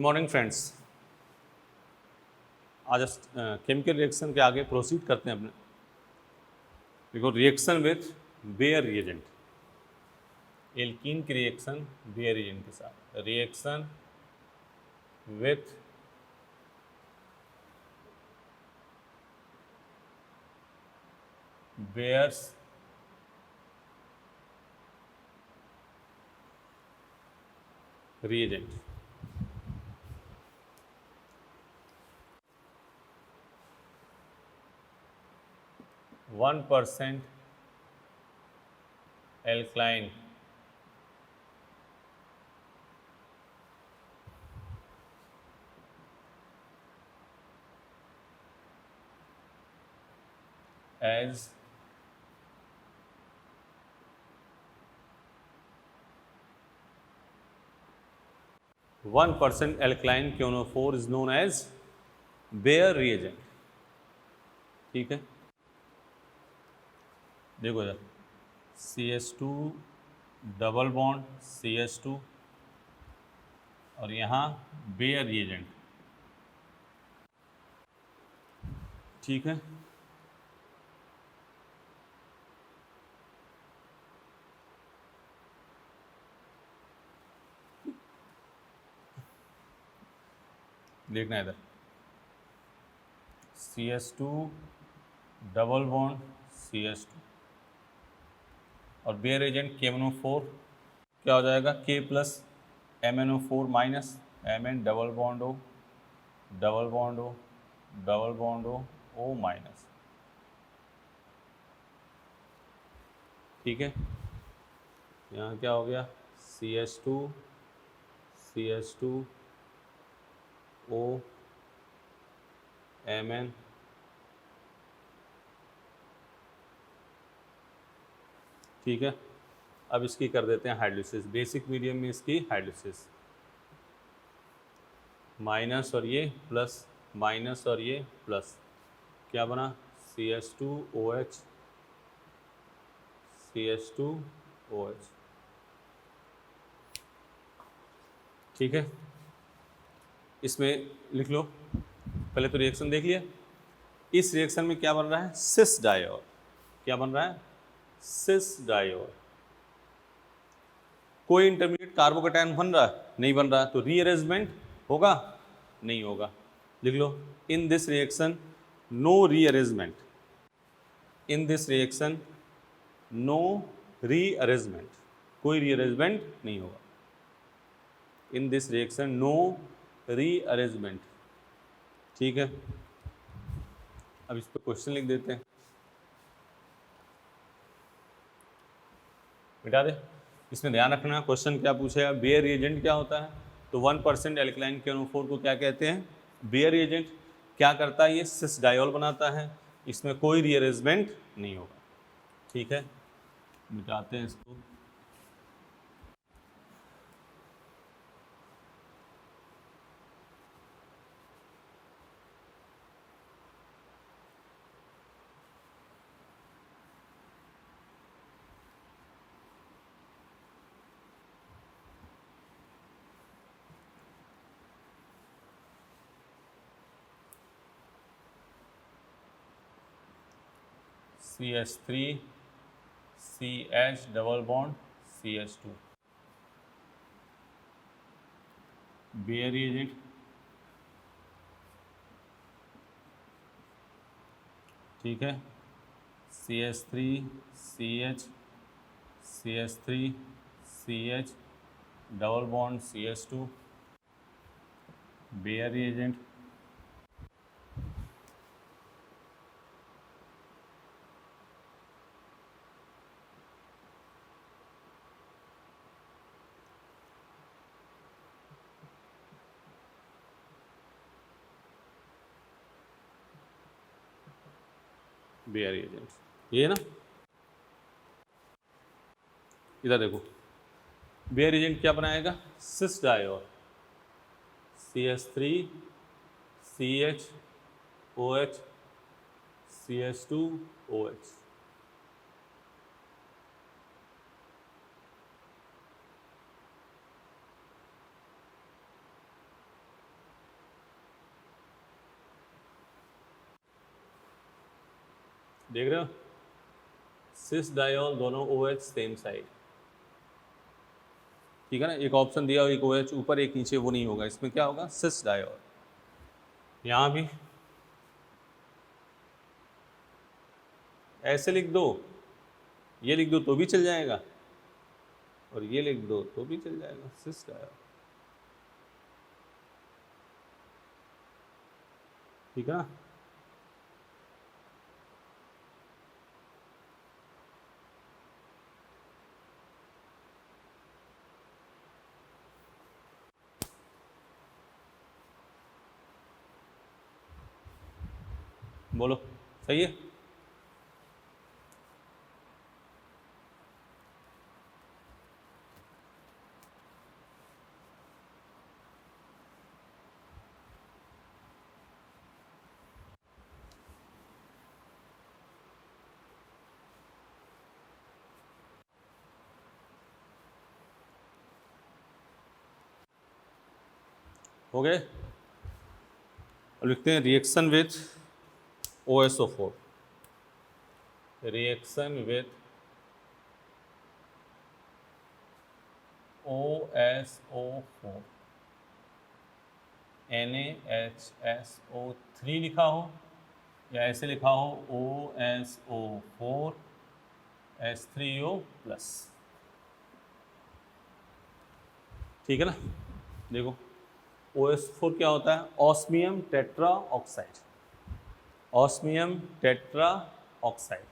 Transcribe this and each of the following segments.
Morning friends. आज chemical reaction के आगे प्रोसीड करते हैं अपने। देखो, reaction with Baeyer reagent, alkene की रिएक्शन बेयर रिएजेंट के साथ। Reaction with Baeyer's reagent. 1% alkaline as 1% alkaline KNO4 is known as Bayer reagent। ठीक है, देखो जरा, CH2 डबल बॉन्ड CH2 और यहाँ बेयर रिएजेंट। ठीक है, देखना इधर, CH2 डबल बॉन्ड CH2 और बेयर एजेंट KMnO4 क्या हो जाएगा, K plus MnO4 minus Mn double bond O double bond O double bond O O minus. ठीक है, यहाँ क्या हो गया, CH2 O Mn ठीक है। अब इसकी कर देते हैं हाइड्रोलिसिस, बेसिक मीडियम में इसकी हाइड्रोलिसिस। माइनस और ये प्लस, माइनस और ये प्लस, क्या बना, CH2OH CH2OH। ठीक है, इसमें लिख लो, पहले तो रिएक्शन देख लिया। इस रिएक्शन में क्या बन रहा है, सिस डायोल। क्या बन रहा है, सिस डायोल। कोई इंटरमीडिएट कार्बोकैटायन बन रहा है, नहीं बन रहा, तो रीअरेंजमेंट होगा, नहीं होगा। लिख लो, in this reaction no rearrangement, in this reaction no rearrangement, कोई रीअरेंजमेंट नहीं होगा। In this reaction no rearrangement. ठीक है, अब इस पर क्वेश्चन लिख देते हैं, मिटा दे। इसमें ध्यान रखना, क्वेश्चन क्या पूछेगा, बेयर रिएजेंट क्या होता है। तो 1% एल्कलाइन KNO4 को क्या कहते हैं, बेयर रिएजेंट। क्या करता है, ये सिस डायोल बनाता है, इसमें कोई रीअरेंजमेंट नहीं होगा। ठीक है, मिटाते हैं इसको। CH3 CH double bond CH2 Baeyer reagent. ठीक है, CH3 CH double bond CH2 Baeyer reagent. Baeyer reagent, ये ना, इधर देखो, बेयर रिएजेंट क्या बनाएगा, सिस डायोल CH3 CH CH2OH। देख रहे हो, सिस डायोल दोनों OH सेम साइड, ठीक है ना। एक ऑप्शन दिया, एक OH ऊपर एक नीचे, वो नहीं होगा, इसमें क्या होगा, सिस डायोल। यहाँ भी ऐसे लिख दो, ये लिख दो तो भी चल जाएगा, और ये लिख दो तो भी चल जाएगा, सिस डायोल, ठीक है ना। बोलो, सही है। हो गए। अब लिखते हैं reaction with OSO4, reaction with OSO4, NaHSO3 लिखा हो, या ऐसे लिखा हो OSO4 H3O प्लस, ठीक है ना। देखो OS4 क्या होता है, osmium tetra oxide, osmium tetra oxide,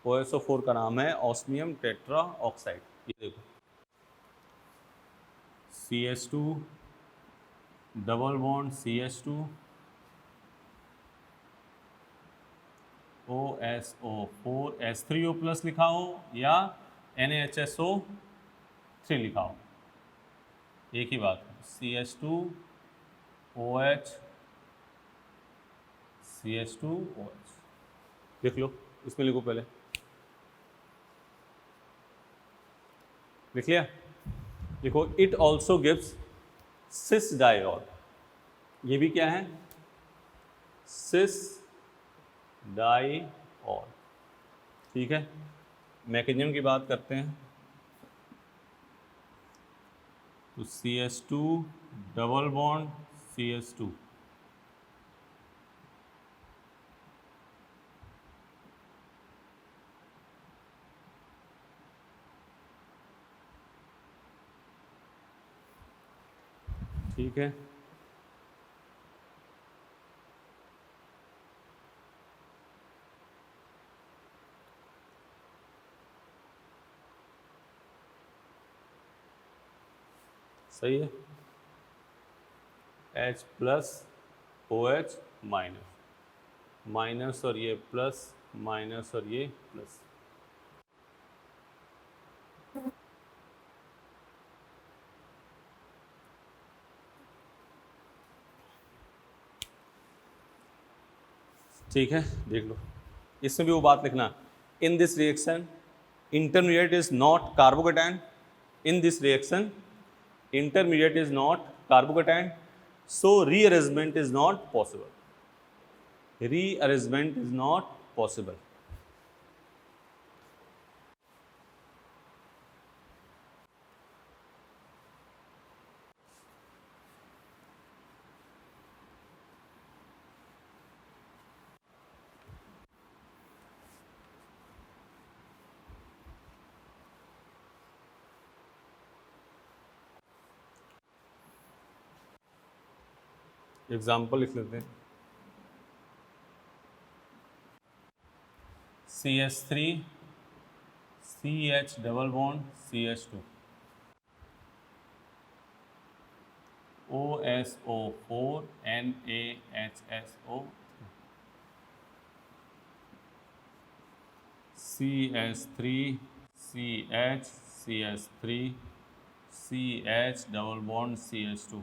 OSO4 का नाम है ऑस्मियम टेट्रा ऑक्साइड। ये देखो CH2 double bond CH2 OSO4 H3O plus लिखा हो, या NaHSO3 लिखा हो, एक ही बात है। CH2 OH CH2 OH लिख लो, इसमें लिखो पहले, लिख लिया। देखो it also gives cis diol, ये भी क्या है, सिस डायोल, ठीक है। मैकेनिज्म की बात करते हैं, तो CH2 डबल बॉन्ड CH2, ठीक है। सही है, H plus OH minus, minus और ये प्लस, माइनस और ये प्लस, ठीक है। देख लो, इसमें भी वो बात लिखना, इन this reaction intermediate is not carbocation, in this reaction intermediate is not carbocation, so rearrangement is not possible, rearrangement is not possible। Example लिख लेते हैं, CH3 CH double bond CH2 OSO4 NaHSO, CH3 CH CH3 CH double bond CH2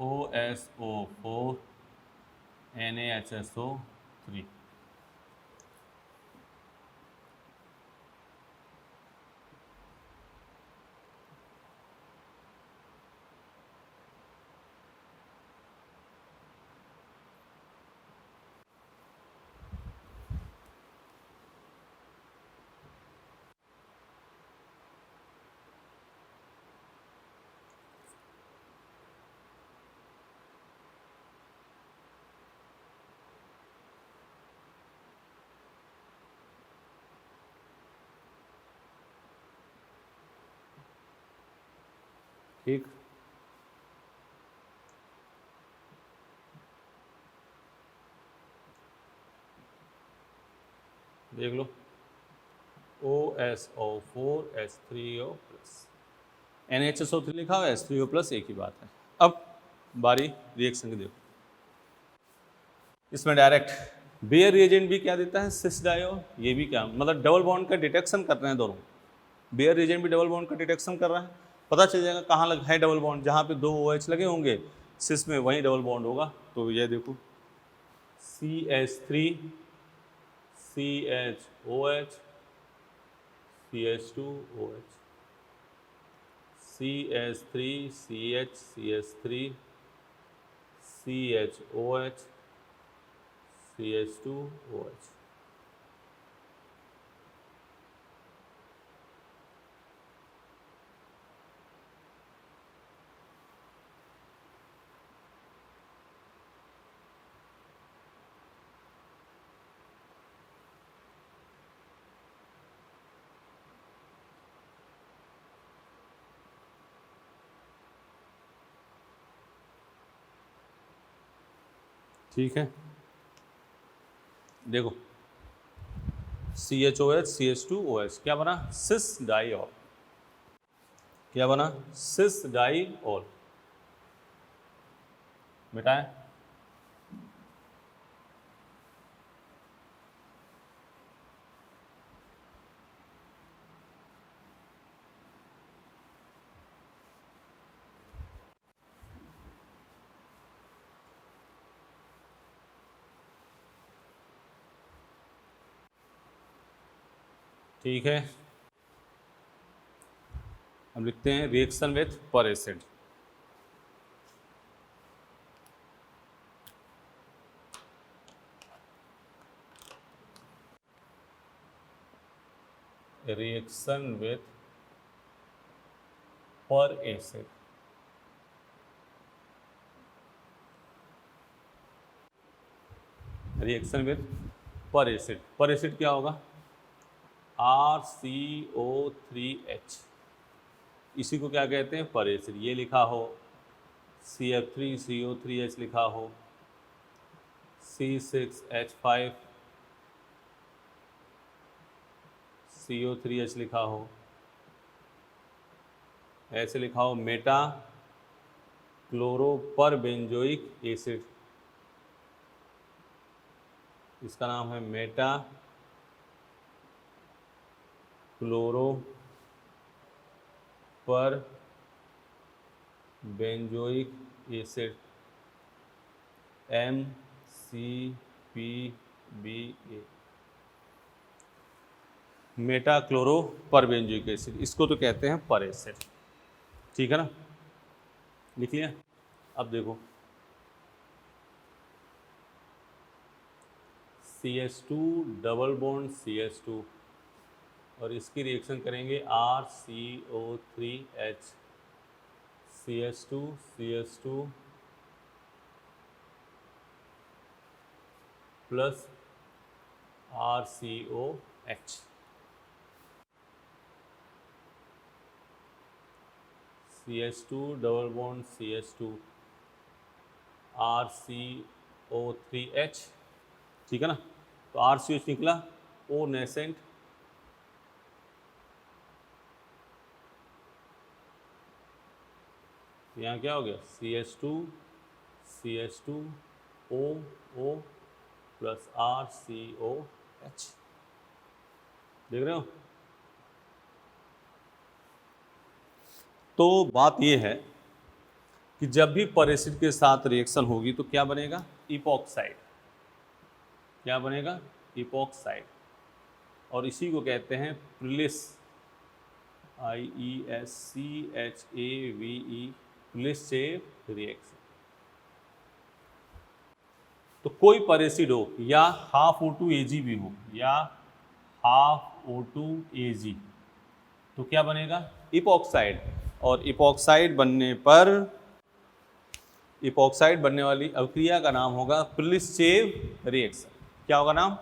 OSO4 NaHSO3, ठीक। देख लो OSO4H3O plus, NHSO3 लिखा हुआ है, H3O plus, एक ही बात है। अब बारी रिएक्शन की देखो, इसमें डायरेक्ट बेयर रिएजेंट भी क्या देता है, सिस डायोल, ये भी क्या मतलब डबल बॉन्ड का डिटेक्शन कर रहे हैं दोनों। बेयर रिएजेंट भी डबल बॉन्ड का डिटेक्शन कर रहा है, पता चल जाएगा कहाँ लगा है डबल बॉन्ड, जहाँ पे 2 OH लगे होंगे सिस में वहीं डबल बॉन्ड होगा। तो ये देखो CH3 CHOH CH2OH, CH3 CH CH3 CHOH CH2OH। ठीक है, देखो CHOH CH2OH क्या बना, सिस डाइऑल, क्या बना, सिस डाइऑल। मिटाएं, ठीक है। अब लिखते हैं रिएक्शन विथ पर एसिड। रिएक्शन विथ पर एसिड, रिएक्शन विथ पर एसिड, पर एसिड क्या होगा, RCO3H, इसी को क्या कहते हैं, पर एसिड। ये लिखा हो CF3CO3H लिखा हो, C6H5CO3H लिखा हो, ऐसे लिखा हो मेटा क्लोरोपर बेंजोइक एसिड, इसका नाम है मेटा क्लोरो पर benzoic acid, MCPBA, Meta chloro पर बेंजोइक एसिड, इसको तो कहते हैं पर एसिड। ठीक है ना, लिख लिया। अब देखो CH2 डबल बॉन्ड CH2 और इसकी रिएक्शन करेंगे RCO3H, CH2 CH2 plus RCOH, CH2 double bond CH2 RCO3H, ठीक है ना। तो RCOH निकला, O नेसेंट, यहाँ क्या हो गया, CH2 CH2 O plus RCOH, देख रहे हो। तो बात ये है कि जब भी पर एसिड के साथ रिएक्शन होगी तो क्या बनेगा, इपॉक्साइड, क्या बनेगा, इपॉक्साइड, और इसी को कहते हैं प्रिलिस, IESCHAVE, प्रिलिसचेव रिएक्शन। तो कोई पर एसिड हो या हाफ O2Ag भी हो या हाफ O2Ag, तो क्या बनेगा, इपॉक्साइड, और इपॉक्साइड बनने पर, इपॉक्साइड बनने वाली अभिक्रिया का नाम होगा प्रिलिसचेव रिएक्शन। क्या होगा नाम,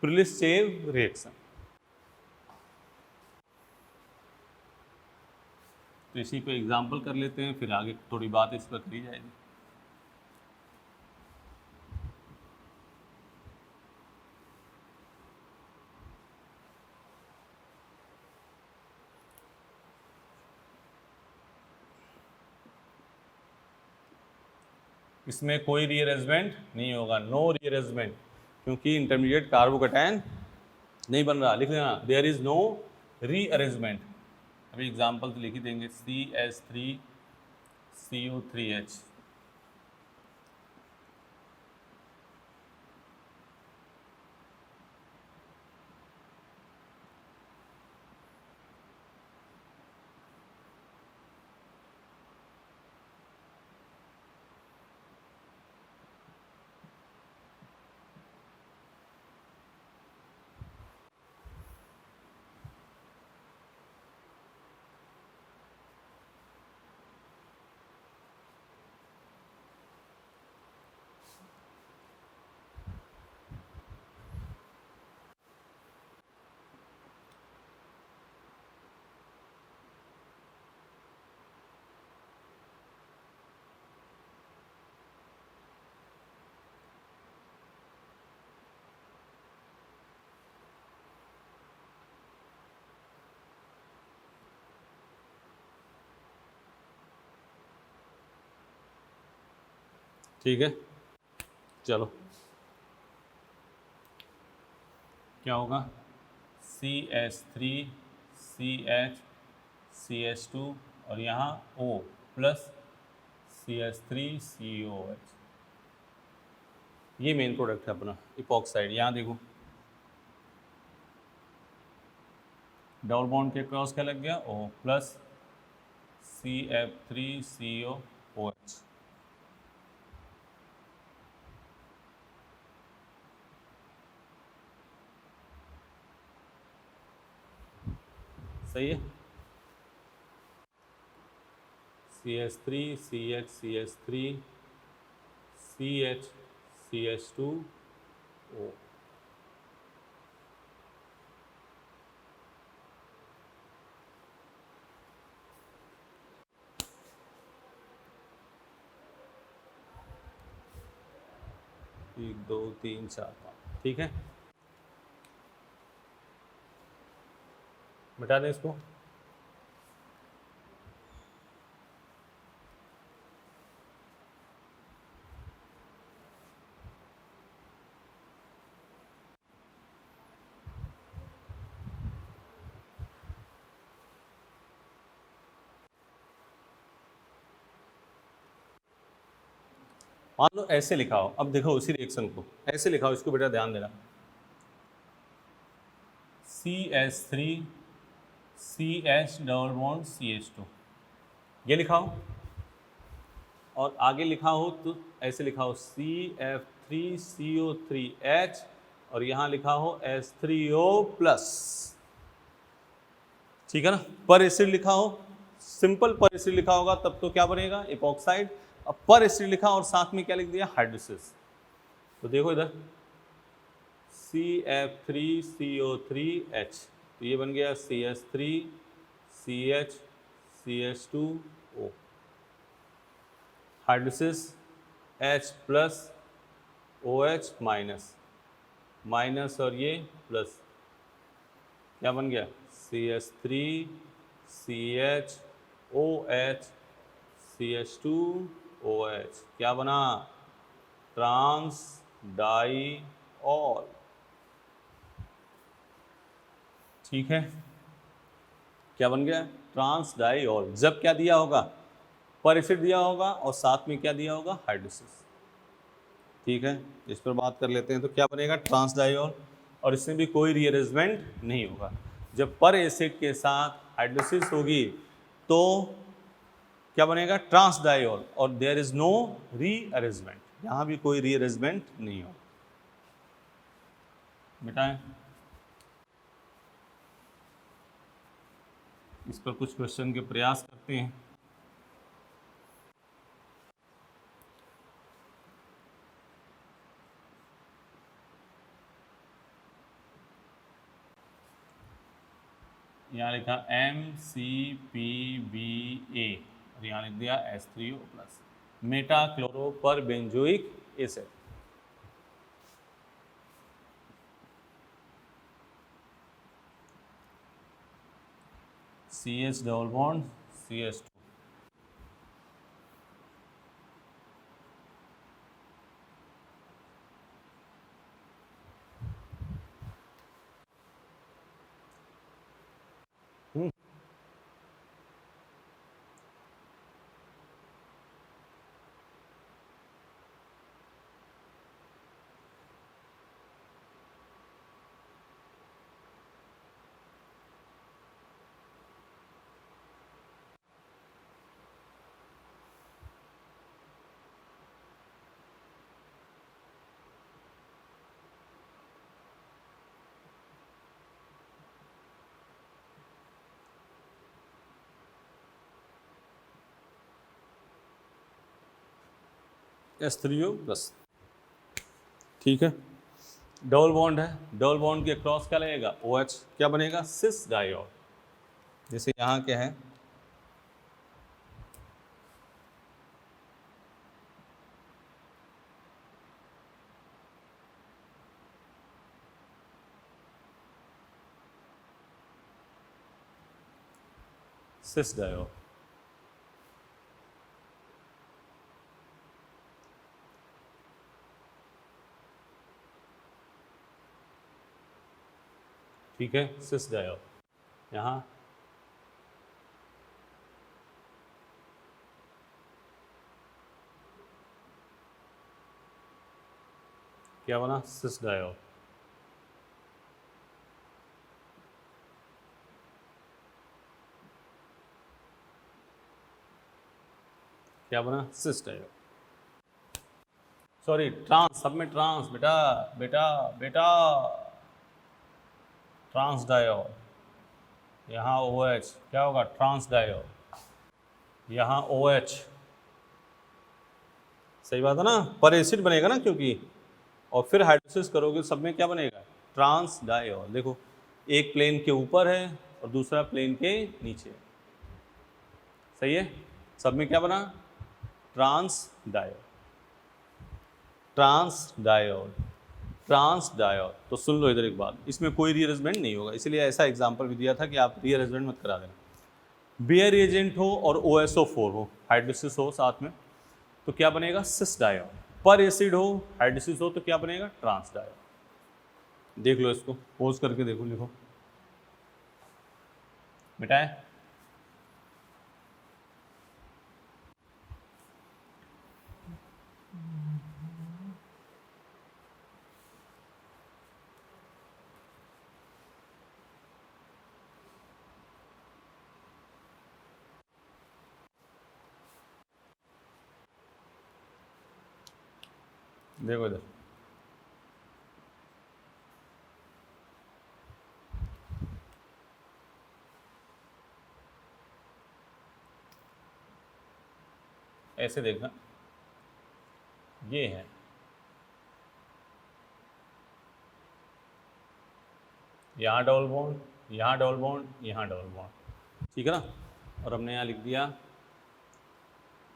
प्रिलिसचेव रिएक्शन। तो इसी पे एग्जाम्पल कर लेते हैं, फिर आगे थोड़ी बात इस पर करी जाएगी। इसमें कोई रीअरेंजमेंट नहीं होगा, नो रीअरेंजमेंट, क्योंकि इंटरमीडिएट कार्बोकैटायन नहीं बन रहा। लिख लेना, देयर इज नो रीअरेंजमेंट। अभी एग्जाम्पल तो लिख ही देंगे, CH3CO3H। ठीक है, चलो क्या होगा, CH3CH2 और यहाँ O प्लस CH3COH। ये मेन प्रोडक्ट है अपना इपॉक्साइड। यहाँ देखो डबल बॉन्ड के क्रॉस क्या लग गया, O प्लस CF3COOH। सही है, CH3 CH CH3 CH CH2O। एक दो तीन चार पाँच, ठीक है, मिटा दें इसको। मान लो ऐसे लिखा हो, अब देखो उसी रिएक्शन को ऐसे लिखा हो, इसको बेटा ध्यान देना, CH3 CH double bond CH2 ये लिखा हो, और आगे लिखा हो तो ऐसे लिखा हो CF3CO3H और यहाँ लिखा हो H3O प्लस, ठीक है ना। पर एसिड लिखा हो, सिंपल पर एसिड लिखा होगा तब तो क्या बनेगा, इपॉक्साइड। अब पर एसिड लिखा और साथ में क्या लिख दिया, हाइड्रोसिस। तो देखो इधर CF3CO3H, तो ये बन गया CH3CH CH2O, hidrosis H plus OH minus, minus और ये प्लस, क्या बन गया CH3CHOH CH2OH, क्या बना, ट्रांस डाइऑल। ठीक है, क्या बन गया, ट्रांस डाइऑल। जब क्या दिया होगा, पर एसिड दिया होगा और साथ में क्या दिया होगा, हाइड्रोसिस। ठीक है, इस पर बात कर लेते हैं। तो क्या बनेगा, ट्रांस डाइऑल, और इसमें भी कोई रीअरेंजमेंट नहीं होगा। जब पर एसिड के साथ हाइड्रोसिस होगी तो क्या बनेगा, ट्रांस डाइऑल, और देयर इज नो रीअरेंजमेंट, यहाँ भी कोई रीअरेंजमेंट नहीं होगा। मिटाएं, इस पर कुछ क्वेश्चन के प्रयास करते हैं। यहाँ लिखा MCPBA और यहाँ लिख दिया H3O+, मेटा क्लोरो पर benzoic acid. CH double bond CH2, H3O+, ठीक है। डबल बॉन्ड है, डबल बॉन्ड के क्रॉस क्या लगेगा OH, क्या बनेगा सिस डायोड। जैसे यहाँ क्या है सिस डायोड, ठीक है सिस डायोड। यहाँ क्या बना सिस डायोड, क्या बना सिस डायोड, सॉरी ट्रांस, सब में ट्रांस, बेटा बेटा बेटा ट्रांस डायोड। यहाँ OH क्या होगा ट्रांस डायोड, यहाँ OH, सही बात है ना, पर एसिड बनेगा ना क्योंकि, और फिर हाइड्रोलिसिस करोगे सब में क्या बनेगा ट्रांस डायोड। देखो एक प्लेन के ऊपर है और दूसरा प्लेन के नीचे, सही है, सब में क्या बना trans diol, trans diol, trans diol. तो सुन लो इधर एक बात, इसमें कोई रीअरेंजमेंट नहीं होगा, इसलिए ऐसा एग्जांपल भी दिया था कि आप रीअरेंजमेंट मत करा देना। बेयर रिएजेंट हो और OSO4 हो, हाइड्रोलिसिस हो साथ में, तो क्या बनेगा सिस डायोड। पर एसिड हो हाइड्रोलिसिस हो तो क्या बनेगा ट्रांस डायोड। देख लो इसको, पोज करके देखो, लिखो मिटाए। देखो इधर, ऐसे देखना, ये है यहाँ डबल बॉन्ड, यहाँ डबल बॉन्ड, यहाँ डबल बॉन्ड, ठीक है ना। और हमने यहाँ लिख दिया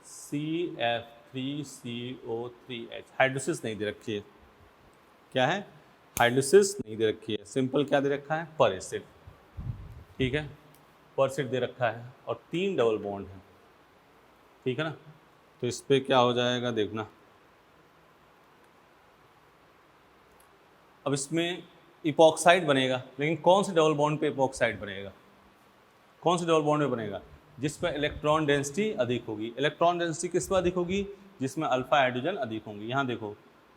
CF3CO3H, हाइड्रोलिसिस नहीं दे रखी है, क्या है हाइड्रोलिसिस नहीं दे रखी है, सिंपल क्या दे रखा है पर एसिड, ठीक है पर एसिड दे रखा है और 3 डबल बॉन्ड है, ठीक है ना। तो इस पर क्या हो जाएगा देखना, अब इसमें इपॉक्साइड बनेगा, लेकिन कौन से डबल बॉन्ड पे इपॉक्साइड बनेगा, कौन से डबल बॉन्ड पे बनेगा जिस पर इलेक्ट्रॉन डेंसिटी अधिक होगी। इलेक्ट्रॉन डेंसिटी किस पर अधिक होगी, जिसमें अल्फा हाइड्रोजन अधिक होंगे। यहाँ देखो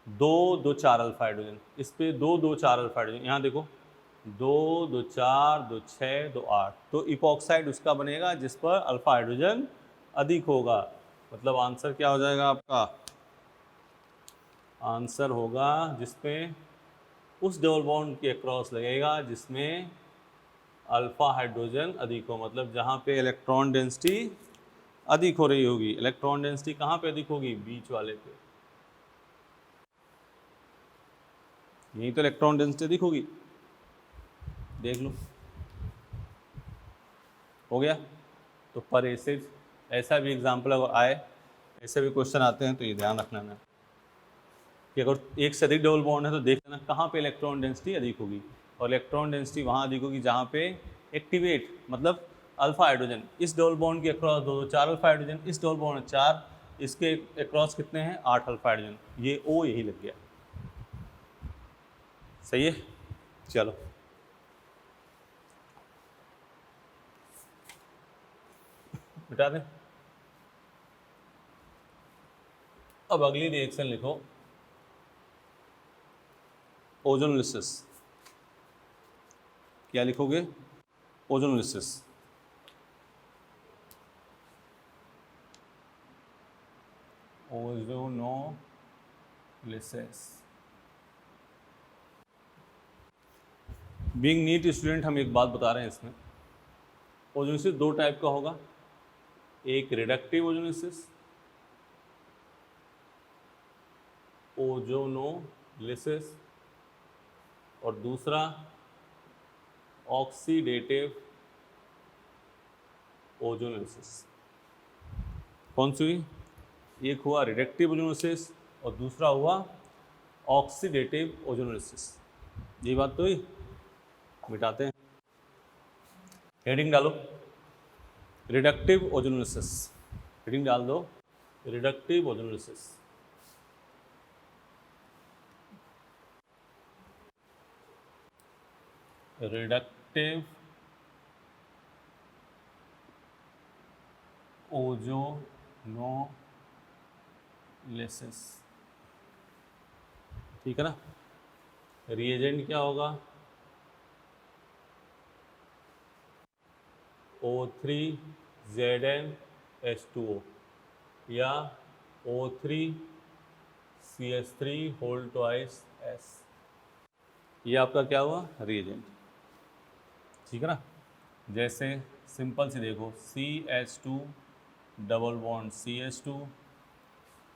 2 2 4 अल्फा हाइड्रोजन, इस पे 2 2 4 अल्फा हाइड्रोजन, यहाँ देखो 2 2 4 2 6 2 8, तो इपॉक्साइड उसका बनेगा जिस पर अल्फा हाइड्रोजन अधिक होगा। मतलब आंसर क्या हो जाएगा आपका, आंसर होगा जिसपे उस डबल बॉन्ड के क्रॉस लगेगा जिसमें अल्फा हाइड्रोजन अधिक हो, मतलब जहाँ पे इलेक्ट्रॉन डेंसिटी अधिक हो रही होगी। इलेक्ट्रॉन डेंसिटी कहाँ पे अधिक होगी, बीच वाले पे, यही तो इलेक्ट्रॉन डेंसिटी अधिक होगी, देख लो। हो गया। तो पर एसिड, ऐसा भी एग्जाम्पल अगर आए, ऐसे भी क्वेश्चन आते हैं तो ये ध्यान रखना है कि अगर एक से अधिक डबल बॉन्ड है तो देख लेना कहाँ पे इलेक्ट्रॉन डेंसिटी अधिक होगी, और इलेक्ट्रॉन डेंसिटी वहाँ अधिक होगी जहाँ पे एक्टिवेट मतलब अल्फा हाइड्रोजन, इस डबल बॉन्ड के अक्रॉस दो 4 अल्फा हाइड्रोजन, इस डबल बॉन्ड 4, इसके अक्रॉस कितने हैं 8 अल्फा हाइड्रोजन, ये ओ यही लग गया। सही है, चलो मिटा दें। अब अगली रिएक्शन लिखो ओजोनोलिसिस। क्या लिखोगे? Ozonolysis. Ozonolysis. Being NEET student हम एक बात बता रहे हैं इसमें, ओजोनोलिसिस दो टाइप का होगा, एक रिडक्टिव ओजोनोलिसिस, ओजोनोलिसिस, और दूसरा ऑक्सीडेटिव ओजोनोलिसिस। कौन सी हुई? एक हुआ रिडक्टिव ओजोनोलिसिस और दूसरा हुआ ऑक्सीडेटिव ओजोनोलिसिस। ये बात तो हुई, मिटाते हैं। हेडिंग डालो रिडक्टिव ओजोनोलिसिस, हेडिंग डाल दो रिडक्टिव ओजोनोलिसिस। रिडक्टिव ओजोनोलिसिस, ठीक है ना। रिएजेंट क्या होगा? O3Zn H2O या O3CH3 होल ट्वाइस S, ये आपका क्या हुआ? रिएजेंट, ठीक है ना। जैसे सिंपल से देखो CH2 डबल बॉन्ड CH2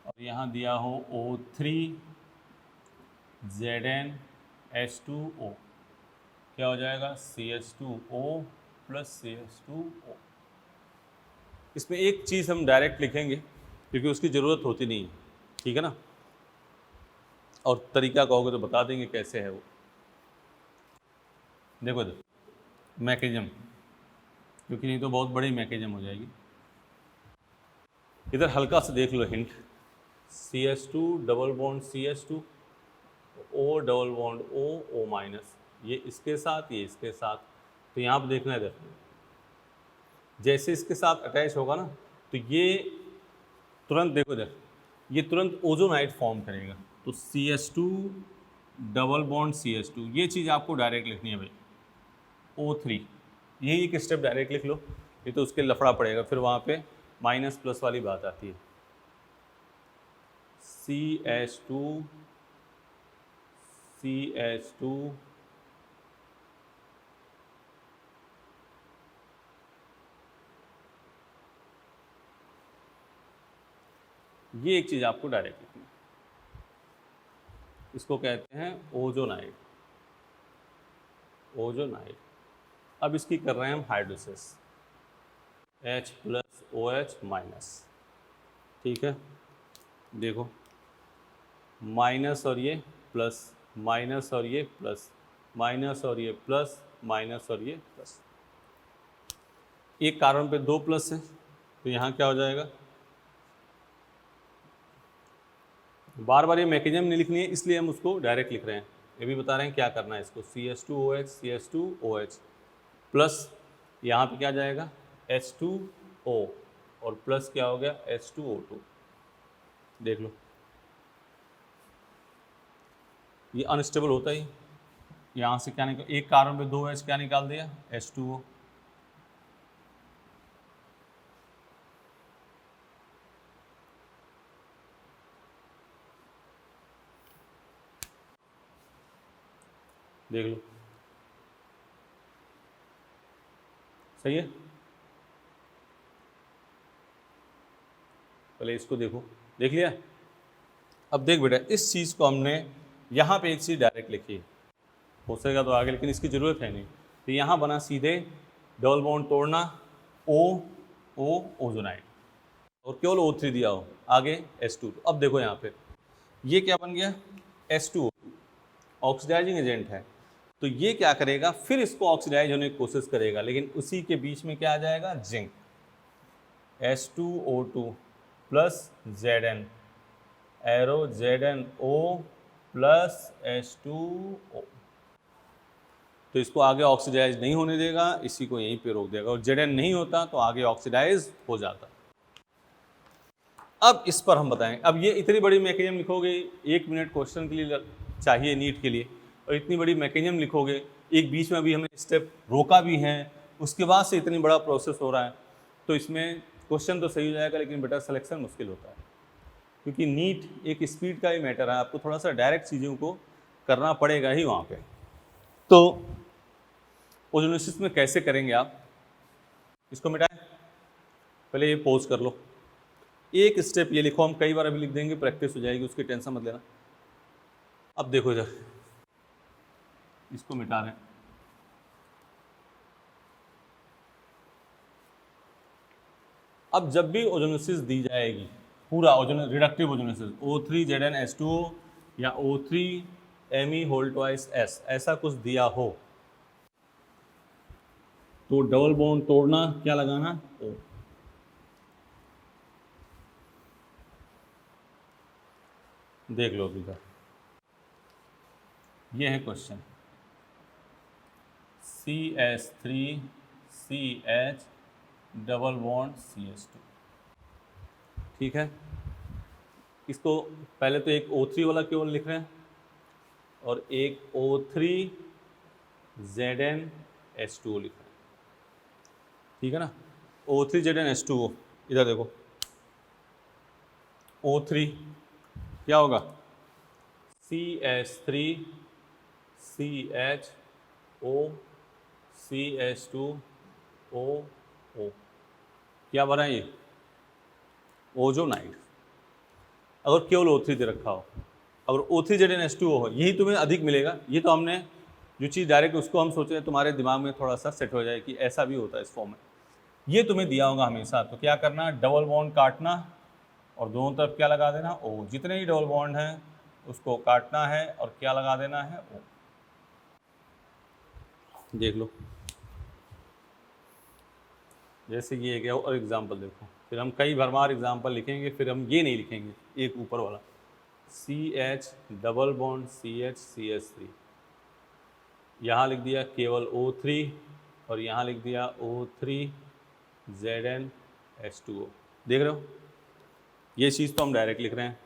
और यहाँ दिया हो O3Zn H2O, क्या हो जाएगा? CH2O plus CH2O। इसमें एक चीज़ हम डायरेक्ट लिखेंगे क्योंकि उसकी ज़रूरत होती नहीं है, ठीक है ना, और तरीका कहोगे तो बता देंगे कैसे है वो। देखो मैकेनिज्म, क्योंकि नहीं तो बहुत बड़ी मैकेनिज्म हो जाएगी। इधर हल्का सा देख लो hint, CH2 double bond CH2 O double bond O minus, ये इसके साथ ये इसके साथ, तो यहाँ पर देखना इधर जैसे इसके साथ अटैच होगा ना तो ये तुरंत देखो इधर, ये तुरंत ओजोनाइड फॉर्म करेगा। तो CH2 डबल बॉन्ड CH2, ये चीज़ आपको डायरेक्ट लिखनी है भाई। O3, यही एक स्टेप डायरेक्ट लिख लो, ये तो उसके लफड़ा पड़ेगा, फिर वहाँ पे माइनस प्लस वाली बात आती है। CH2 ये एक चीज़ आपको डायरेक्ट लिखनी है, इसको कहते हैं ओजोनाइड। ओजोनाइड। अब इसकी कर रहे हैं हम hydrolysis, H plus OH minus, ठीक है। देखो माइनस और ये प्लस, माइनस और ये प्लस, माइनस और ये प्लस, माइनस और ये प्लस, एक कार्बन पे 2 प्लस है तो यहाँ क्या हो जाएगा? बार बार ये मैकेनिज्म नहीं लिखनी है, इसलिए हम उसको डायरेक्ट लिख रहे हैं। ये भी बता रहे हैं क्या करना है इसको, CH2OH CH2OH प्लस यहाँ पे क्या जाएगा? H2O और प्लस क्या हो गया? H2O2। देख लो ये अनस्टेबल होता ही, यहाँ से क्या निकाल, एक कार्बन पे 2 H क्या निकाल दिया? H2O। देख लो सही है। पहले इसको देखो, देख लिया। अब देख बेटा, इस चीज़ को हमने यहाँ पे एक चीज़ डायरेक्ट लिखी है, हो सकेगा तो आगे, लेकिन इसकी ज़रूरत है नहीं। तो यहाँ बना सीधे डबल बॉन्ड तोड़ना O O ओजोनाइड और केवल O3 दिया हो, आगे H2। अब देखो यहाँ पे ये क्या बन गया, H2O ऑक्सीडाइजिंग एजेंट है, तो ये क्या करेगा, फिर इसको ऑक्सीडाइज होने की कोशिश करेगा, लेकिन उसी के बीच में क्या आ जाएगा, zinc, H2O2 plus Zn, arrow ZnO plus H2O, तो इसको आगे ऑक्सीडाइज नहीं होने देगा, इसी को यहीं पे रोक देगा, और Zn नहीं होता तो आगे ऑक्सीडाइज हो जाता। अब इस पर हम बताएं, अब ये इतनी बड़ी मैकेनिज्म लिखोगे, 1 मिनट क्वेश्चन के लिए चाहिए नीट के लिए, और इतनी बड़ी मैकेनिज्म लिखोगे, एक बीच में अभी हमने स्टेप रोका भी है, उसके बाद से इतनी बड़ा प्रोसेस हो रहा है, तो इसमें क्वेश्चन तो सही हो जाएगा, लेकिन बेटा सिलेक्शन मुश्किल होता है, क्योंकि नीट एक स्पीड का ही मैटर है, आपको थोड़ा सा डायरेक्ट चीज़ों को करना पड़ेगा ही वहाँ पे। तो ओजोनोसिस में कैसे करेंगे आप, इसको मिटाएं, पहले ये पोज कर लो, एक स्टेप ये लिखो, हम कई बार अभी लिख देंगे, प्रैक्टिस हो जाएगी, उसकी टेंशन मत लेना। अब देखो इधर, इसको मिटा रहे हैं, अब जब भी ओजोनोसिस दी जाएगी, पूरा रिडक्टिव ओजोनोसिस, O3ZnH2O या O3Me2S, ऐसा कुछ दिया हो तो डबल बॉन्ड तोड़ना, क्या लगाना, O। देख लो अभी का, ये है question, CH3CH double bond CH2, ठीक है। इसको पहले तो एक O3 वाला केवल लिख रहे हैं और एक O3ZnH2O लिख रहे हैं, ठीक है ना। O3ZnH2O, इधर देखो, O3 क्या होगा, CH3CHO CH2O, क्या बना ये, ओजोनाइड। अगर केवल O3 दे रखा हो, अगर O3ZnH2O हो, यही तुम्हें अधिक मिलेगा। ये तो हमने जो चीज़ डायरेक्ट उसको हम सोचे तुम्हारे दिमाग में थोड़ा सा सेट हो जाए कि ऐसा भी होता है इस फॉर्म में, ये तुम्हें दिया होगा हमेशा। तो क्या करना, डबल बॉन्ड काटना और दोनों तरफ क्या लगा देना, O। जितने ही डबल बॉन्ड हैं उसको काटना है और क्या लगा देना है, O। देख लो, जैसे ये गया, और एग्जाम्पल देखो, फिर हम कई भरमार एग्जाम्पल लिखेंगे, फिर हम ये नहीं लिखेंगे एक ऊपर वाला, CH double bond CH CH3, यहाँ लिख दिया केवल O3 और यहाँ लिख दिया O3ZnH2O। देख रहे हो, ये चीज़ तो हम डायरेक्ट लिख रहे हैं,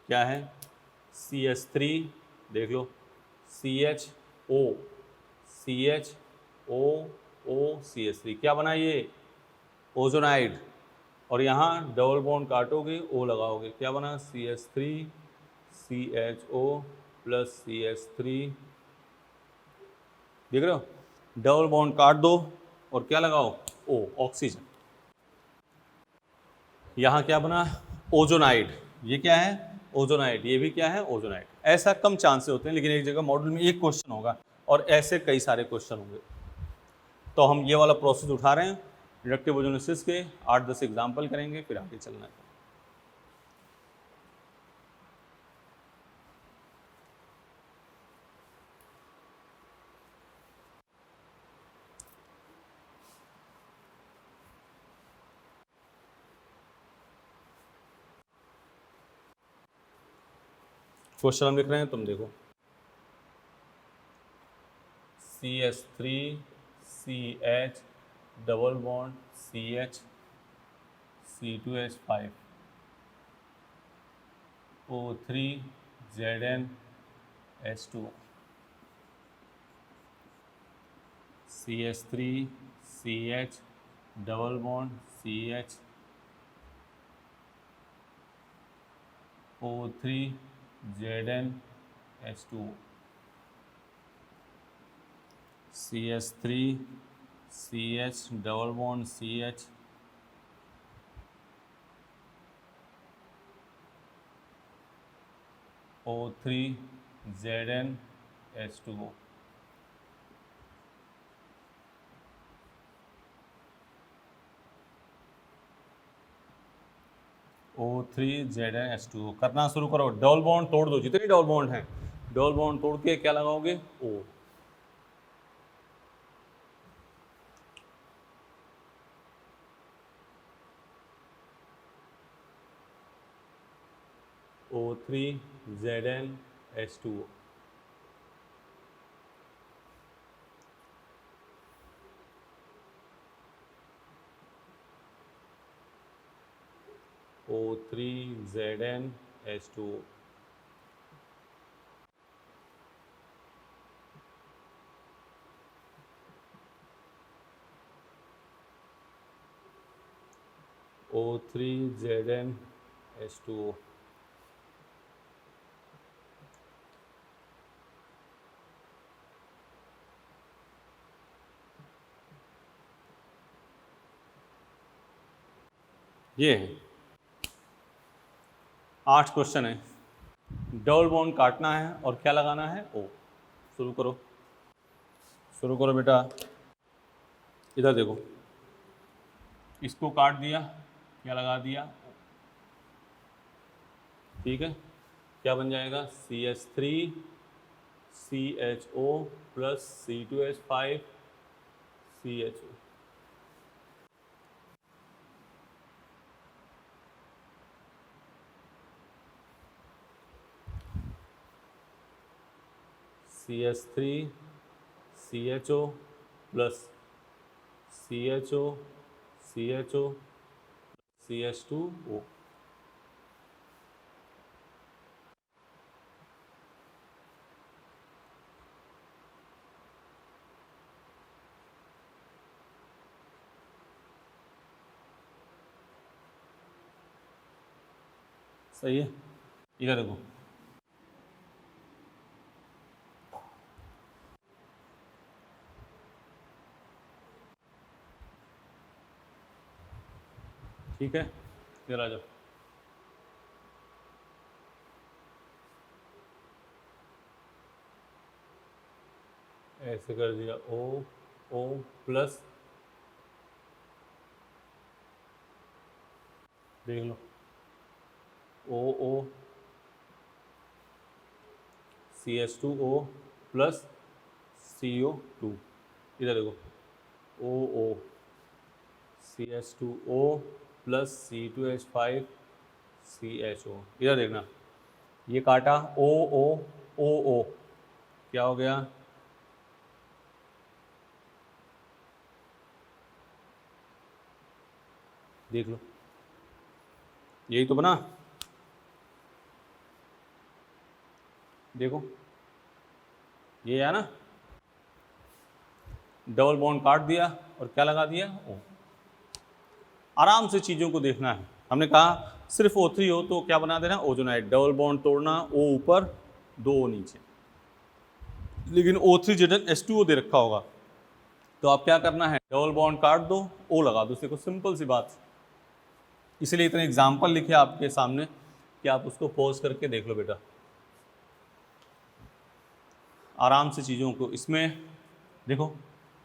क्या है, CH3, देख लो, CHO CHO क्या बना ये, ओजोनाइड, और यहाँ डबल बॉन्ड काटोगे, O लगाओगे, क्या बना, CH3CHO प्लस CH3, देख रहे हो, डबल बॉन्ड काट दो और क्या लगाओ, O, ऑक्सीजन। यहाँ क्या बना, ओजोनाइड, ये क्या है, ओजोनाइड, ये भी क्या है, ओजोनाइड। ऐसा कम चांसेस होते हैं, लेकिन एक जगह मॉडल में एक क्वेश्चन होगा और ऐसे कई सारे क्वेश्चन होंगे। तो हम ये वाला प्रोसेस उठा रहे हैं, रिडक्टिव ओजोनोसिस के 8-10 एग्जाम्पल करेंगे, फिर आगे चलना है। क्वेश्चन हम लिख रहे हैं, तुम देखो, CH3CH double bond CH C2H5 O3ZnH2 CH3CH double bond CH O3ZnH2 CH3CH double bond CH O3ZnH2O। O3Zn H2O करना शुरू करो। डबल बॉन्ड तोड़ दो, जितने डबल बॉन्ड हैं डबल बॉन्ड तोड़ के क्या लगाओगे? O। O3Zn H2O। O3Zn H2O। O3Zn H2O। ये है 8 क्वेश्चन है। डबल बॉन्ड काटना है और क्या लगाना है? ओ। शुरू करो, शुरू करो बेटा। इधर देखो, इसको काट दिया, क्या लगा दिया? ठीक है, क्या बन जाएगा? CH3CHO plus C2H5CHO। CH3CHO plus CHO CH2O। सही है। इधर देखो, ठीक है, इधर आ जाओ। ऐसे कर दिया, O प्लस, देख लो, O CH2O प्लस CO2। इधर देखो, O CH2O प्लस C2H5CHO। इधर देखना, ये काटा O क्या हो गया? देख लो, यही तो बना। देखो, ये है ना, डबल बॉन्ड काट दिया और क्या लगा दिया? O। आराम से चीज़ों को देखना है। हमने कहा सिर्फ O3 हो तो क्या बना देना? ओजोनाइड। डबल बॉन्ड तोड़ना, O ऊपर, 2 O नीचे। लेकिन O3Zn H2O दे रखा होगा तो आप क्या करना है? डबल बॉन्ड काट दो, O लगा दो। देखो, सिंपल सी बात। इसलिए इतने एग्जाम्पल लिखे आपके सामने कि आप उसको पॉज करके देख लो बेटा, आराम से चीज़ों को। इसमें देखो,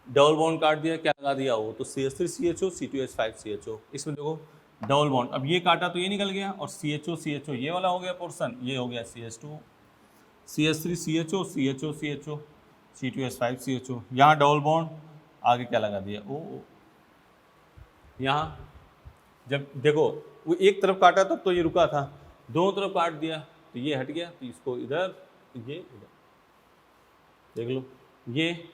डबल बॉन्ड काट दिया, क्या लगा दिया? O। तो CH3CHO C2H5CHO। इसमें देखो, डबल बॉन्ड, अब ये काटा तो ये निकल गया, और CHO ये वाला हो गया पोर्सन, ये हो गया CH2। CH3CHO CHO C2H5CHO। यहाँ डबल बॉन्ड, आगे क्या लगा दिया? O। यहाँ जब देखो, वो एक तरफ काटा तब तो ये रुका था, दोनों तरफ काट दिया तो ये हट गया, तो इसको इधर, ये इधर। देख लो, ये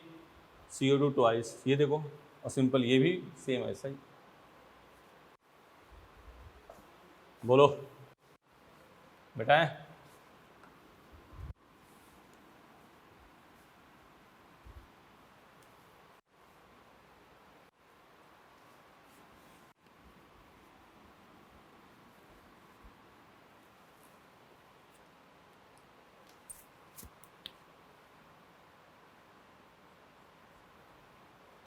CO2 ट्वाइस, ये देखो, और सिंपल ये भी सेम ऐसा ही। बोलो बेटा है।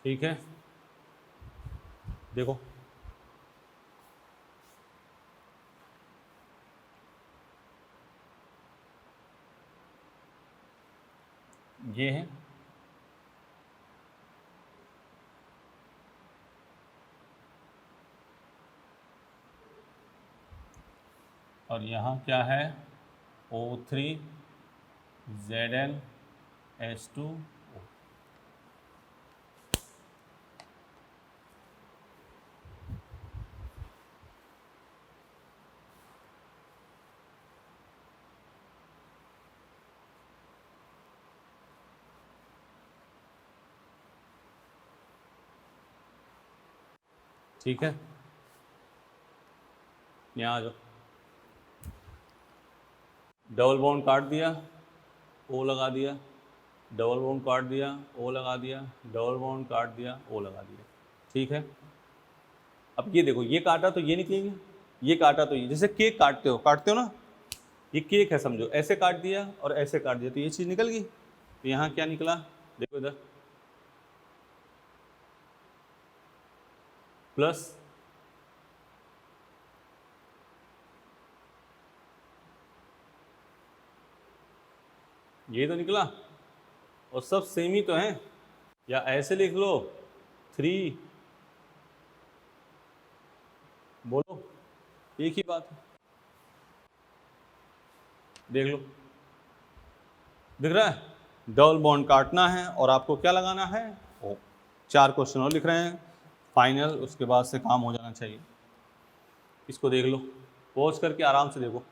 ठीक है, देखो, ये है, और यहाँ क्या है, O3 ZnH2O। ठीक है, यहाँ आ जाओ, डबल बॉन्ड काट दिया, O लगा दिया, डबल बॉन्ड काट दिया, O लगा दिया, डबल बॉन्ड काट दिया, O लगा दिया। ठीक है, अब ये देखो, ये काटा तो ये निकलेंगे, ये काटा तो ये, जैसे केक काटते हो ना, ये केक है समझो, ऐसे काट दिया और ऐसे काट दिया तो ये चीज़ निकल गई। तो यहाँ क्या निकला, देखो इधर, प्लस ये तो निकला, और सब सेम ही तो हैं, या ऐसे लिख लो 3, बोलो एक ही बात है, देख लो, दिख रहा है, डबल बॉन्ड काटना है और आपको क्या लगाना है, ओ। 4 क्वेश्चन और लिख रहे हैं फाइनल, उसके बाद से काम हो जाना चाहिए। इसको देख लो, पॉज करके आराम से देखो,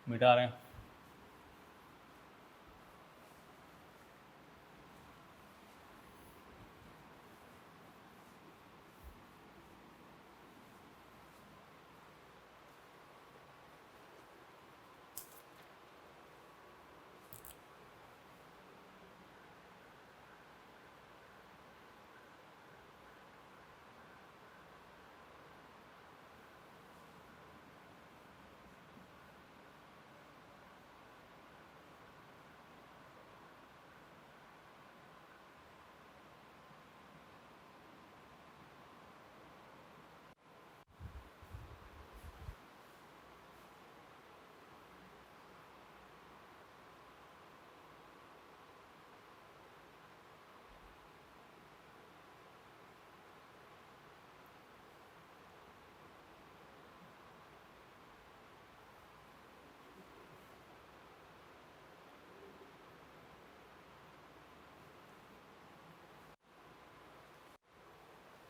मिटा रहे हैं।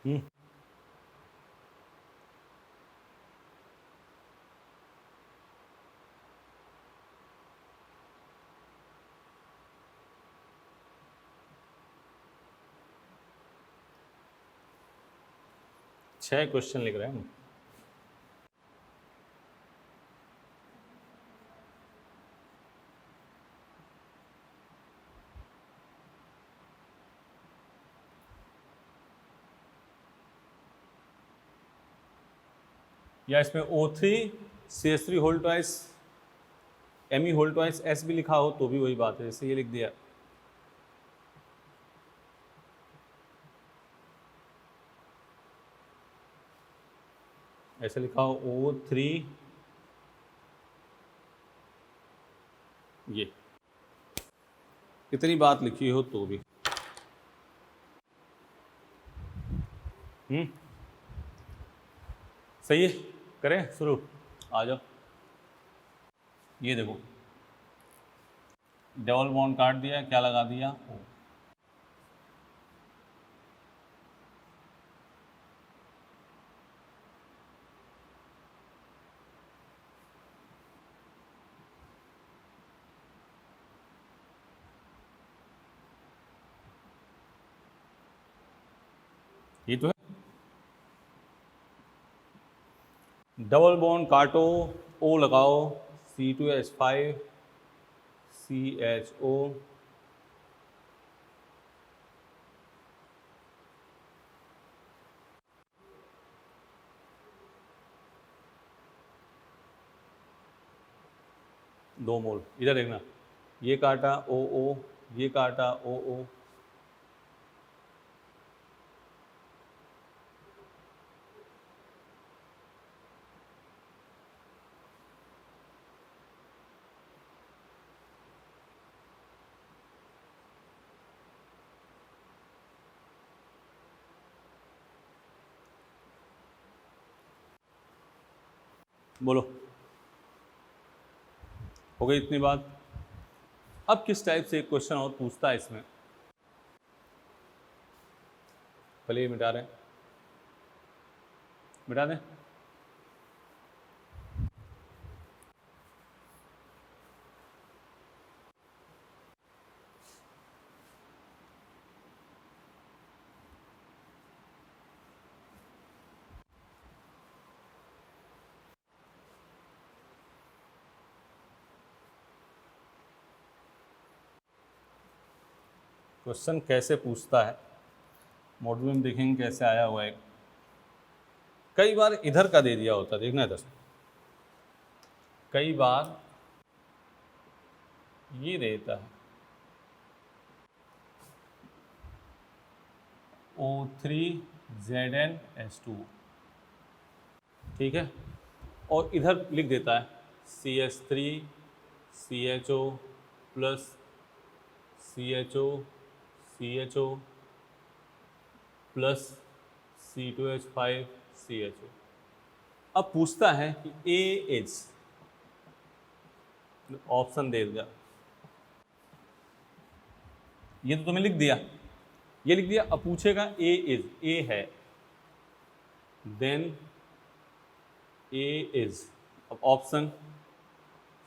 हम्म, 6 क्वेश्चन लिख रहे हैं। या इसमें O3 CH3 whole twice Me whole twice S भी लिखा हो तो भी वही बात है, जैसे ये लिख दिया, ऐसे लिखा हो O3, ये इतनी बात लिखी हो तो भी। सही है, करें शुरू, आ जाओ। ये देखो, डबल बॉन्ड काट दिया, क्या लगा दिया, O। ये तो है, डबल बॉन्ड काटो, O लगाओ, C2H5 CHO, दो मोल। इधर देखना, ये काटा OO, ये काटा OO, बोलो हो गई इतनी बात। अब किस टाइप से एक क्वेश्चन और पूछता है इसमें, पहले ये मिटा रहे हैं, मिटा दें। क्वेश्चन कैसे पूछता है मॉड्यूल में देखेंगे कैसे आया हुआ है। कई बार इधर का दे दिया होता है, देखना इधर, कई बार ये देता है O3Zn H2, ठीक है, और इधर लिख देता है CH3CHO plus CHO plus C2H5CHO। अब पूछता है कि A इज, ऑप्शन दे दिया, ये तो तुम्हें लिख दिया, ये लिख दिया। अब पूछेगा A इज, A है, देन A इज, अब option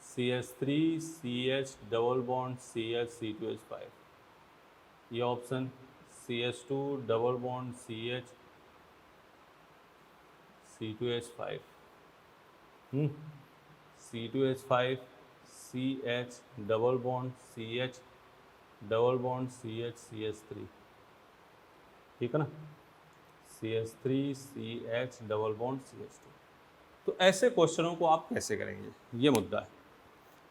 CH3 CH double bond CH C2H5, ये option CH2 double bond CH C2H5, C2H5 CH double bond CH double bond CH CH3, ठीक है ना, CH3 CH double bond CH2। तो ऐसे क्वेश्चनों को आप कैसे करेंगे, ये मुद्दा है।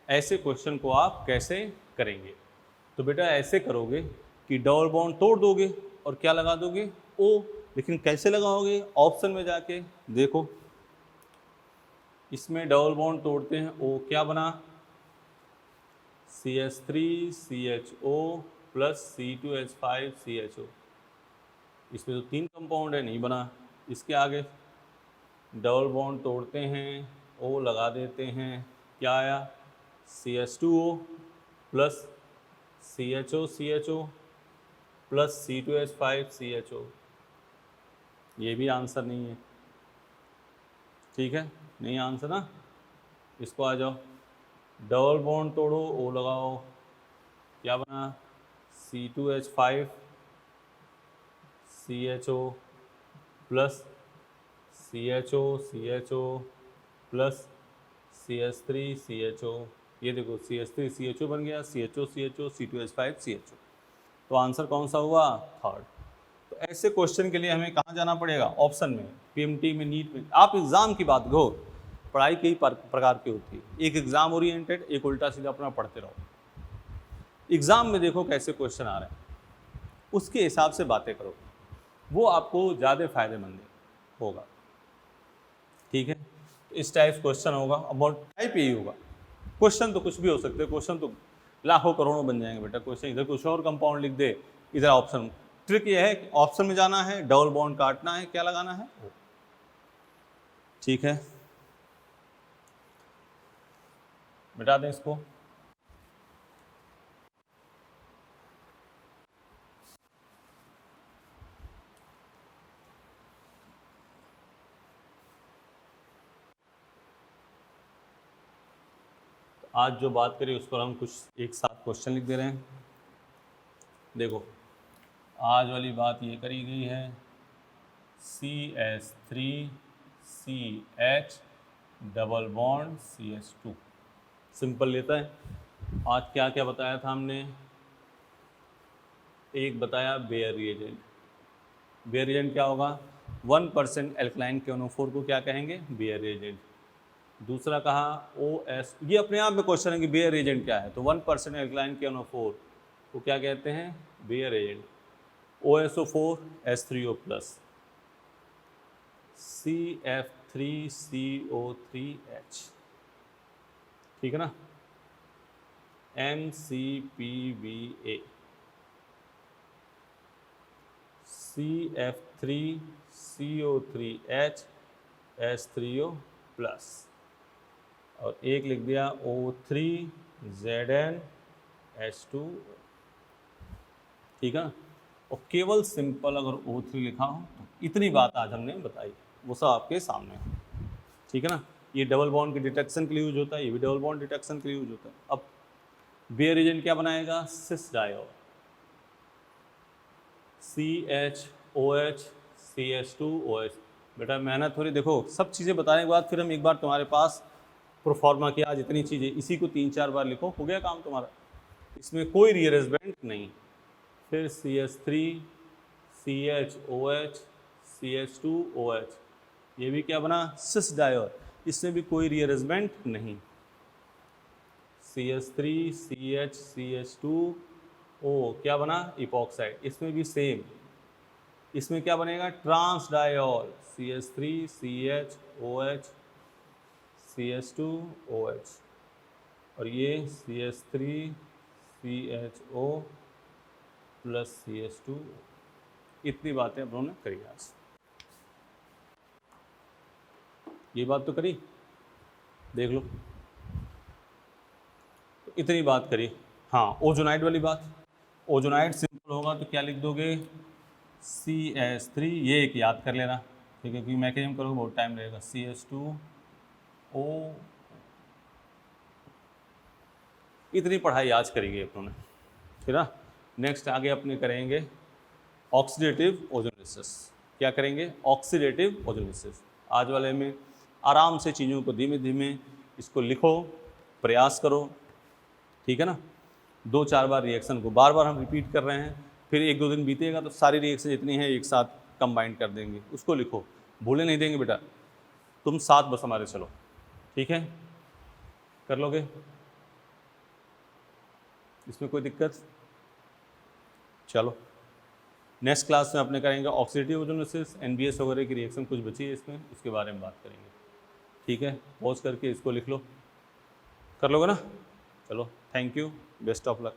ऐसे क्वेश्चन को आप कैसे करेंगे, तो बेटा ऐसे करोगे कि डबल बॉन्ड तोड़ दोगे और क्या लगा दोगे, O। लेकिन कैसे लगाओगे, ऑप्शन में जाके देखो, इसमें डबल बॉन्ड तोड़ते हैं, O क्या बना, CH3CHO प्लस C2H5CHO, इसमें तो 3 कंपाउंड है, नहीं बना। इसके आगे डबल बॉन्ड तोड़ते हैं, O लगा देते हैं, क्या आया, CH2O plus CHO plus C2H5CHO, ये भी आंसर नहीं है, ठीक है, नहीं आंसर ना। इसको आ जाओ, डबल बॉन्ड तोड़ो, O लगाओ, क्या बना, C2H5CHO plus CHO plus CH3CHO, ये देखो CH3CHO बन गया, CHO C2H5CHO, तो आंसर कौन सा हुआ, थर्ड। तो ऐसे क्वेश्चन के लिए हमें कहाँ जाना पड़ेगा, ऑप्शन में, PMT में, नीट में। आप एग्जाम की बात करो, पढ़ाई कई प्रकार की होती है, एक एग्जाम ओरिएंटेड, एक उल्टा सीधा अपना पढ़ते रहो। एग्जाम में देखो कैसे क्वेश्चन आ रहे हैं, उसके हिसाब से बातें करो, वो आपको ज़्यादा फायदेमंद होगा, ठीक है। तो इस टाइप क्वेश्चन होगा, अब टाइप यही होगा। क्वेश्चन तो कुछ भी हो सकते हैं, क्वेश्चन तो लाखों करोड़ों बन जाएंगे बेटा। क्वेश्चन इधर कुछ और कंपाउंड लिख दे, इधर ऑप्शन। ट्रिक ये है कि ऑप्शन में जाना है, डबल बॉन्ड काटना है, क्या लगाना है, ठीक है, मिटा दें इसको। आज जो बात करी उस पर हम कुछ एक साथ क्वेश्चन लिख दे रहे हैं। देखो आज वाली बात ये करी गई है, CH3CH double bond CH2, simple लेता है। आज क्या क्या बताया था हमने, एक बताया बेयर रिएजेंट। बेयर रिएजेंट क्या होगा, 1% एल्कलाइन KNO4 को क्या कहेंगे, बेयर रिएजेंट। दूसरा कहा OS, ये अपने आप में क्वेश्चन है कि बेयर एजेंट क्या है, तो 1% एल्कलाइन KNO4 को क्या कहते हैं, bear agent. OSO4 H3O plus, CF3CO3H, ठीक है ना, MCPBA, CF3CO3H H3O प्लस। और एक लिख दिया O3Zn H2, ठीक है ना। और केवल सिंपल अगर O3 लिखा हो तो इतनी बात आज हमने बताई, वो सब आपके सामने है, ठीक है ना। ये डबल बॉन्ड के डिटेक्शन के लिए यूज होता है, ये भी डबल बॉन्ड डिटेक्शन के लिए यूज होता है। अब बेयर एजेंट क्या बनाएगा, सिस डायोल, CHOH CH2OH। बेटा मेहनत थोड़ी, देखो सब चीज़ें बताने के बाद फिर हम एक बार तुम्हारे पास प्रोफॉर्मा किया, जितनी चीज़ें इसी को 3-4 बार लिखो, हो गया काम तुम्हारा, इसमें कोई रीअरेंजमेंट नहीं। फिर CH3 CHOH CH2OH, ये भी क्या बना, सिस डायोल, इसमें भी कोई रीअरेंजमेंट नहीं। CH3 CH CH2O क्या बना, इपॉक्साइड, इसमें भी सेम, इसमें क्या बनेगा, trans diol, CH3 CHOH CH2OH, और ये CH3 CHO प्लस CH2। इतनी बातें हम लोगों ने करी आज, ये बात तो करी, देख लो, तो इतनी बात करी। हाँ, ओजोनाइड वाली बात, ओजोनाइड सिंपल होगा तो क्या लिख दोगे, CH3, ये एक याद कर लेना, ठीक है, क्योंकि मैकेनिज्म करोगे बहुत टाइम लगेगा, CH2O। इतनी पढ़ाई आज करेंगे अपनों ने, ठीक है। नेक्स्ट आगे अपने करेंगे ऑक्सीडेटिव ओजोनेसिस। क्या करेंगे, ऑक्सीडेटिव ओजोनेसिस। आज वाले में आराम से चीज़ों को धीमे धीमे इसको लिखो, प्रयास करो, ठीक है ना। 2-4 बार रिएक्शन को बार बार हम रिपीट कर रहे हैं, फिर 1-2 दिन बीतेगा तो सारी रिएक्शन जितनी है एक साथ कंबाइन कर देंगे, उसको लिखो, भूले नहीं देंगे बेटा, तुम साथ बस हमारे चलो, ठीक है, कर लोगे, इसमें कोई दिक्कत। चलो नेक्स्ट क्लास में अपने करेंगे ऑक्सीडेटिव ओजोनेसिस, NBS वगैरह की रिएक्शन कुछ बची है इसमें, उसके बारे में बात करेंगे, ठीक है। पॉज करके इसको लिख लो, कर लोगे ना, चलो, thank you, best of luck.